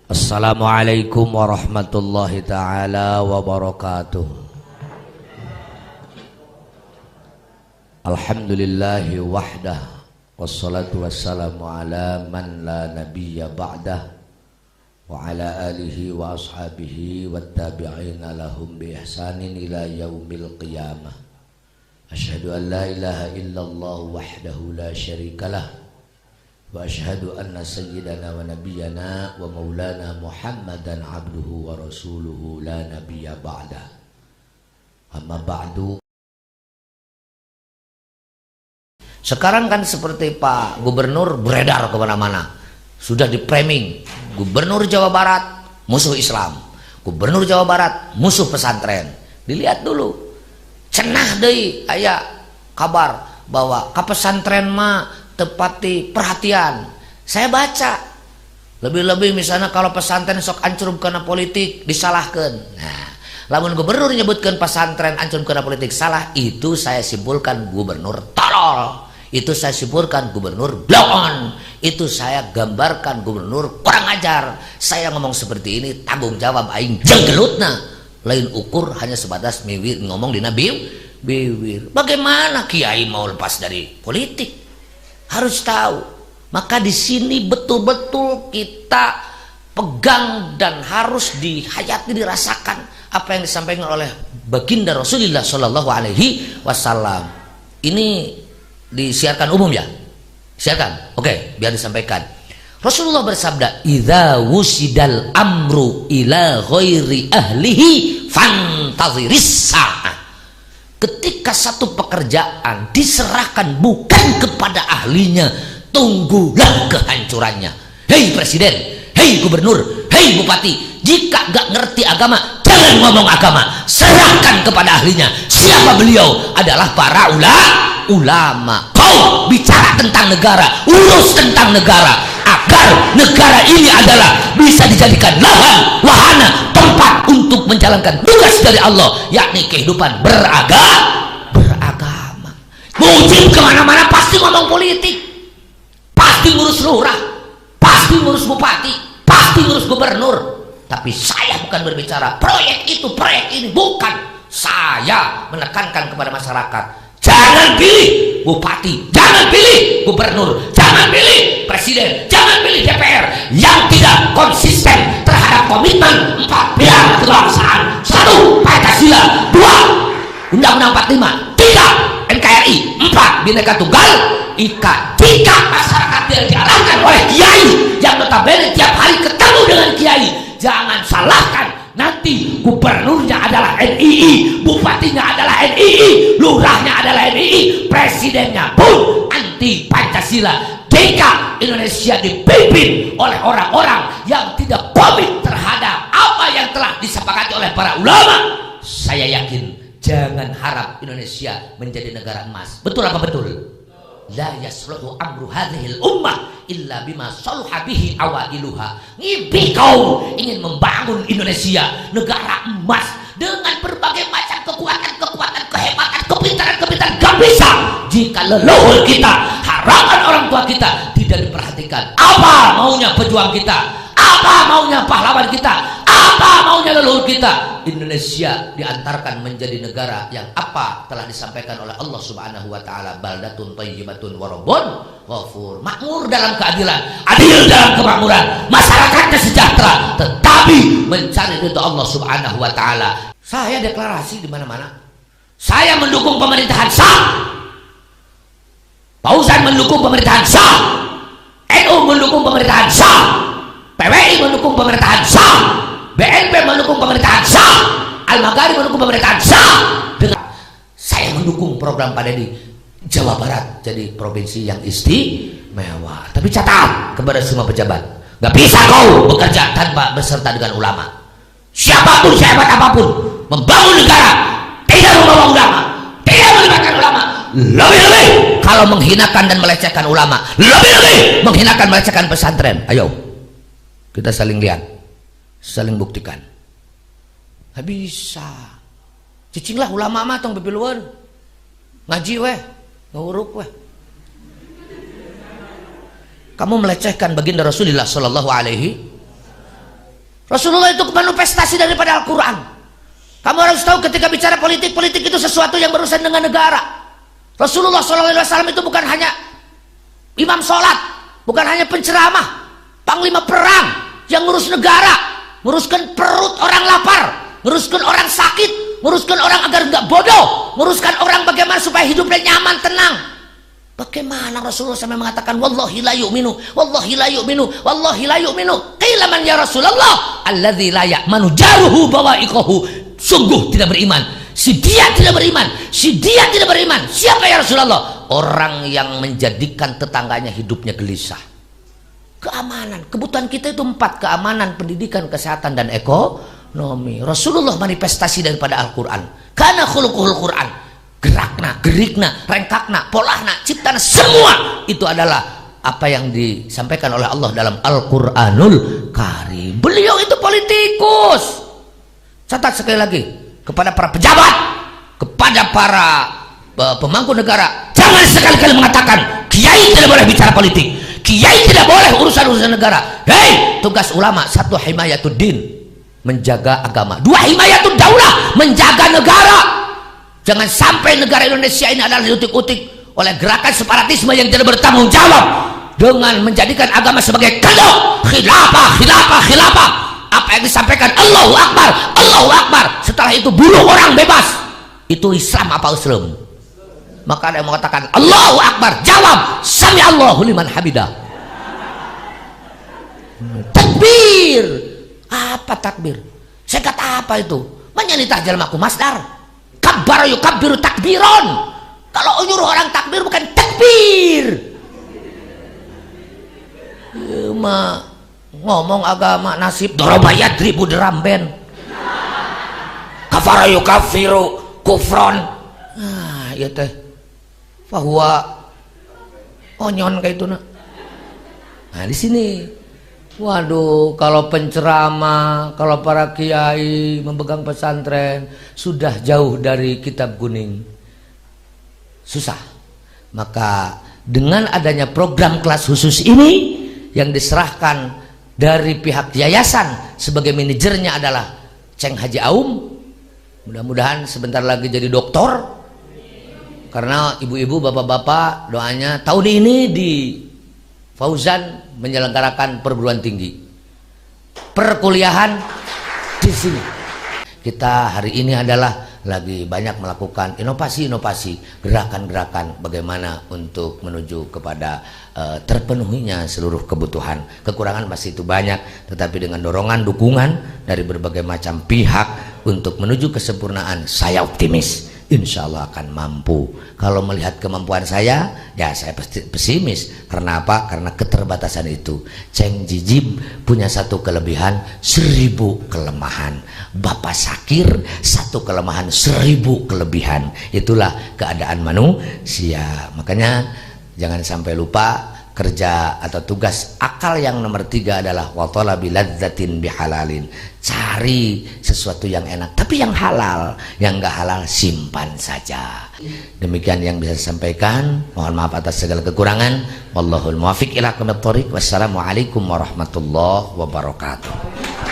Assalamualaikum warahmatullahi ta'ala wabarakatuh. Alhamdulillahi wahdah, wassalatu wassalamu ala man la nabiyya ba'dah, wa ala alihi wa ashabihi wa tabi'ina lahum bi ihsanin ila yaumil qiyamah. Asyhadu an la ilaha illallah wahdahu la syarikalah, wa asyhadu anna sayyidana wa nabiyyana wa maulana Muhammadan abduhu wa rasuluhu la nabiyya ba'da. Amma ba'du. Sekarang kan seperti Pak Gubernur beredar kemana-mana, sudah di framing Gubernur Jawa Barat musuh Islam, Gubernur Jawa Barat musuh pesantren. Dilihat dulu, cenah deui aya kabar bahwa ka pesantren mah tepati perhatian. Saya baca lebih-lebih misalnya kalau pesantren sok ancur karena politik disalahkan. Nah, lamun gubernur nyebutkan pesantren ancur karena politik salah, itu saya simpulkan gubernur tolol, itu saya simpulkan gubernur blow on, itu saya gambarkan gubernur kurang ajar. Saya ngomong seperti ini tanggung jawab aing jenggelutna, lain ukur hanya sebatas miwir ngomong di bibir. Bagaimana kiai mau lepas dari politik? Harus tahu. Maka di sini betul-betul kita pegang dan harus dihayati, dirasakan apa yang disampaikan oleh baginda Rasulullah Shallallahu Alaihi Wasallam. Ini disiarkan umum ya? Siarkan? Oke, biar disampaikan. Rasulullah bersabda, "Idza wusidal amru ila ghairi ahlihi fantaziris sa'ah." Ketika satu pekerjaan diserahkan bukan kepada ahlinya, tunggulah kehancurannya. Hei presiden, hei gubernur, hei bupati, jika gak ngerti agama, jangan ngomong agama, serahkan kepada ahlinya. Siapa beliau? Adalah para ulama. Kau bicara tentang negara, urus tentang negara, agar negara ini adalah bisa dijadikan lahan, wahana, tempat untuk menjalankan tugas dari Allah, yakni kehidupan beragama. Mujib kemana-mana pasti ngomong politik, pasti ngurus lurah, pasti ngurus bupati, pasti ngurus gubernur. Tapi saya bukan berbicara proyek itu, proyek ini, bukan. Saya menekankan kepada masyarakat, jangan pilih bupati, jangan pilih gubernur, jangan pilih presiden, jangan pilih DPR yang tidak konsisten terhadap komitmen 4 pilar kebangsaan: 1. Pancasila, 2. Undang-Undang 45, 3. NKRI, 4. Bhinneka Tunggal Ika. Jika masyarakat yang diarahkan oleh kiai yang notabene tiap hari ketemu dengan kiai, jangan salahkan. Nanti gubernurnya adalah NII, bupatinya adalah NII, lurahnya adalah NII, presidennya pun anti Pancasila. Jika Indonesia dipimpin oleh orang-orang yang tidak komit terhadap apa yang telah disepakati oleh para ulama, saya yakin jangan harap Indonesia menjadi negara emas. Betul apa betul? La yasluhu amru hadhil ummah illa bima saluha bihi awailuha. Ngimpi kau ingin membangun Indonesia negara emas dengan berbagai macam kekuatan, kehebatan, kepintaran, gak bisa jika leluhur kita, harapan orang tua kita tidak diperhatikan. Apa maunya pejuang kita? Apa maunya pahlawan kita? Apa maunya leluhur kita? Indonesia diantarkan menjadi negara yang apa telah disampaikan oleh Allah Subhanahu wa taala, baldatun thayyibatun wa rabbun ghafur. Makmur dalam keadilan, adil dalam kemakmuran, masyarakatnya sejahtera, tetapi mencari ridha Allah Subhanahu wa taala. Saya deklarasi di mana-mana, saya mendukung pemerintahan sah. Fauzan mendukung pemerintahan sah, NU mendukung pemerintahan sah, PWI mendukung pemerintahan sah, BNP mendukung pemerintahan sah, Al-Maghari mendukung pemerintahan sah. Saya mendukung program Pak Deddy, Jawa Barat jadi provinsi yang istimewa. Tapi catat kepada semua pejabat, gak bisa kau bekerja tanpa berserta dengan ulama. Siapapun, sehebat apapun, membangun negara tidak membawa ulama, tidak melibatkan ulama. Lebih-lebih kalau menghinakan dan melecehkan ulama, lebih-lebih menghinakan, melecehkan pesantren. Ayo kita saling lihat, saling buktikan. Gak bisa. Cicinglah ulama mah tong bepiluan. Ngaji weh, nguruk weh. Kamu melecehkan baginda Rasulullah Shallallahu Alaihi. Rasulullah itu manifestasi daripada Al-Quran. Kamu harus tahu ketika bicara politik, politik itu sesuatu yang berurusan dengan negara. Rasulullah SAW itu bukan hanya imam sholat, bukan hanya penceramah, panglima perang yang ngurus negara, nguruskan perut orang lapar, nguruskan orang sakit, nguruskan orang agar nggak bodoh, nguruskan orang bagaimana supaya hidupnya nyaman, tenang. Bagaimana Rasulullah sampai mengatakan wallahi la yu'minu, wallahi la yu'minu, wallahi la yu'minu. Qila man ya Rasulullah? Alladzi la ya'manu jaruhu bawa'iqahu. Sungguh tidak beriman, si dia tidak beriman, si dia tidak beriman. Siapa ya Rasulullah? Orang yang menjadikan tetangganya hidupnya gelisah. Keamanan, kebutuhan kita itu 4: keamanan, pendidikan, kesehatan, dan ekonomi. Rasulullah manifestasi daripada Al-Quran. Kana khuluquhul Quran. Gerakna, gerikna, rengkakna, polahna, ciptana, semua itu adalah apa yang disampaikan oleh Allah dalam Al-Quranul Karim. Beliau itu politikus. Catat sekali lagi kepada para pejabat, kepada para pemangku negara, jangan sekali-kali mengatakan kiai tidak boleh bicara politik, kiai tidak boleh urusan-urusan negara. Hei, tugas ulama: 1, himayatuddin, menjaga agama; 2, himayatud daulah, menjaga negara. Jangan sampai negara Indonesia ini adalah diutik-utik oleh gerakan separatisme yang tidak bertanggung jawab dengan menjadikan agama sebagai kedok. Khilafah, khilafah, khilafah. Apa yang disampaikan Allahu Akbar, Allahu Akbar, setelah itu bunuh orang bebas. Itu Islam apa Islam? Maka ada yang mengatakan Allahu Akbar, jawab sami Allahu liman hamidah. Takbir. Apa takbir? Saya kata apa itu? Menyanitah jalmaku masdar. Kabbar yukabbiru takbiron. Kalau nyuruh orang takbir bukan takbir. Ngomong agama nasib dorobayat ribu deramben. Kafara yukaffiru kufron. Nah, iya teh. Fahuwa onyon kayak itu. Nah, di sini. Waduh, kalau penceramah, kalau para kiai memegang pesantren sudah jauh dari kitab kuning, susah. Maka dengan adanya program kelas khusus ini yang diserahkan dari pihak yayasan, sebagai manajernya adalah Ceng Haji Aum, mudah-mudahan sebentar lagi jadi doktor. Karena ibu-ibu, bapak-bapak, doanya tahun ini di Fauzan menyelenggarakan perguruan tinggi, perkuliahan di sini. Kita hari ini adalah lagi banyak melakukan inovasi-inovasi, gerakan-gerakan bagaimana untuk menuju kepada terpenuhinya seluruh kebutuhan. Kekurangan masih itu banyak, tetapi dengan dorongan, dukungan dari berbagai macam pihak untuk menuju kesempurnaan, saya optimis insya Allah akan mampu. Kalau melihat kemampuan saya, ya saya pasti pesimis. Karena apa? Karena keterbatasan itu. Ceng Jijib punya satu kelebihan, 1000 kelemahan. Bapak Sakir satu kelemahan, 1000 kelebihan. Itulah keadaan manusia. Makanya jangan sampai lupa, kerja atau tugas akal yang nomor 3 adalah watala biladzatin bihalalin. Cari sesuatu yang enak, tapi yang halal. Yang enggak halal simpan saja. Demikian yang bisa saya sampaikan. Mohon maaf atas segala kekurangan. Wallahul muwaffiq ila aqwamit thoriq. Wassalamualaikum warahmatullahi wabarakatuh.